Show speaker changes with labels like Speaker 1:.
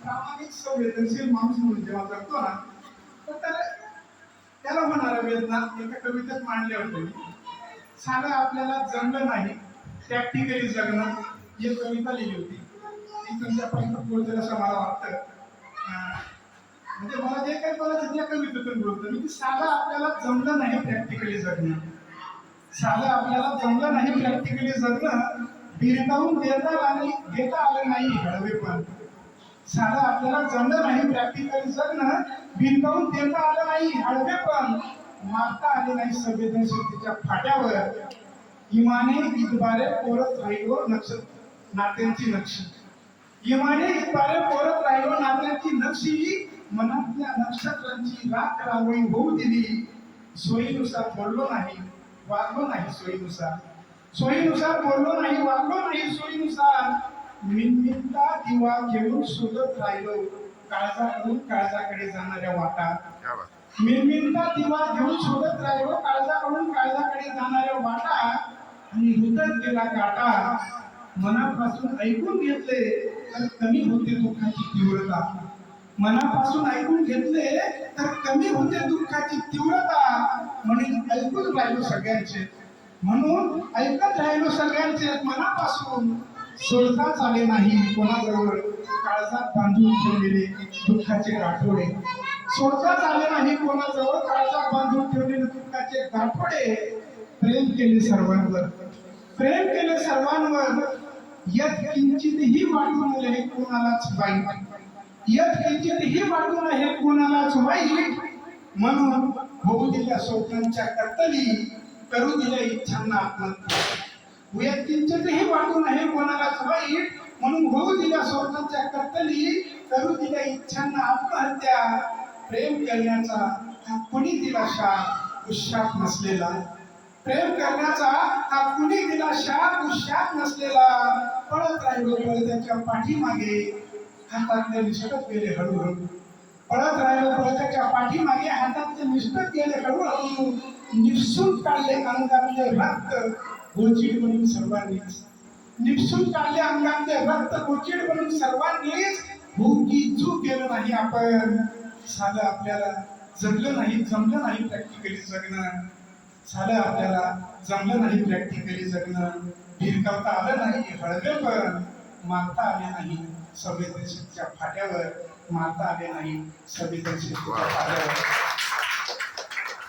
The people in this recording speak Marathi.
Speaker 1: प्रामाणिक संवेदनशील माणूस म्हणून जेव्हा जगतो ना, तर त्याला होणाऱ्या वेदना एका कवितेत मांडल्या होत्या. साधं आपल्याला जमलं नाही प्रॅक्टिकली जगणं, ही कविता लिहिली होती. ती तुमच्यापर्यंत पोहोचेल असं मला वाटतं. म्हणजे मला जे काही बोलायचं त्या कवितेतून बोलतो मी, की साधं आपल्याला जमलं नाही प्रॅक्टिकली जगणं. साधं आपल्याला जमलं नाही प्रॅक्टिकली जगणं, भिरकावून घेता आलं नाही हळवेपण. साधं आपल्याला जमलं नाही प्रॅक्टिकली जगणं, भिरकावून देता आलं नाही हळवेपण. मारता आले नाही संवेदनशीलतेच्या फाट्यावर, इमाने इतबारे पोरत राहिलो नात्यांची नक्षी. इमाने इतबारे पोरत राहिलो नात्यांची नक्षी. मनातल्या नक्षत्रांची राख रांगोळी होऊ दिली. सोयीनुसार बोललो नाही वागलो नाही सोयीनुसार. सोयीनुसार बोललो नाही वागलो नाही सोयीनुसार. मिनमिनता दिवा घेऊन शोधत राहिलो काळजाकडून काळजाकडे जाणाऱ्या वाटा. मिनमिनता दिवा घेऊन शोधत राहिलो काळजाकडून काळजाकडे जाणाऱ्या वाटा. आणि रुतत गेला काटा. मनापासून ऐकून घेतले तर कमी होते दुःखाची तीव्रता. मनापासून ऐकून घेतले तर कमी होते दुःखाची तीव्रता. म्हणून ऐकून राहिलो सगळ्यांचे, म्हणून ऐकत राहिलो सगळ्यांचे मनापासून. सोडताच आले नाही कोणाजवळ काळजात बांधून ठेवलेले दुःखाचे गाठोडे. सोडताच आले नाही कोणाजवळ काळजात बांधून ठेवलेले दुःखाचे गाठोडे. प्रेम केले सर्वांवर, प्रेम केले सर्वांवर. यत किंचितही वाटू नये कोणालाच वाईट. यत किंचितही वाटू नये कोणालाच वाईट. म्हणून होऊ दिल्या स्वप्नांच्या कत्तली, करू दिल्या इच्छांना आत्महत्या. यत किंचितही वाटू नये कोणालाच वाईट. म्हणून होऊ दिल्या स्वप्नांच्या कत्तली, करू दिल्या इच्छांना आत्महत्या. प्रेम करण्याचा हा कुणी दिला शाप उशाप नसलेला. प्रेम करण्याचा हा कुणी दिला शाप उशाप नसलेला. पळत राहिलो पळत्याच्या पाठीमागे हातातले निसटत गेले हळूहळू. पळत राहिलो पळत्याच्या पाठीमागे हातातले निसटत गेले हळूहळू. निपसून काढले अंगातले रक्त गोचिड म्हणून सर्वांनीच. निपसून काढले अंगातले रक्त गोचिड म्हणून सर्वांनीच. भूकी चूक केलं नाही आपण. साधं आपल्याला जगलं नाही जमलं नाही प्रॅक्टिकली जगणं. साधं आपल्याला जमलं नाही प्रॅक्टिकली जगणं. भिरकावता आलं नाही हळवेपण. मारता आले नाही संवेदनशीलतेच्या फाट्यावर. मारता आले नाही संवेदनशीलतेच्या फाट्यावर.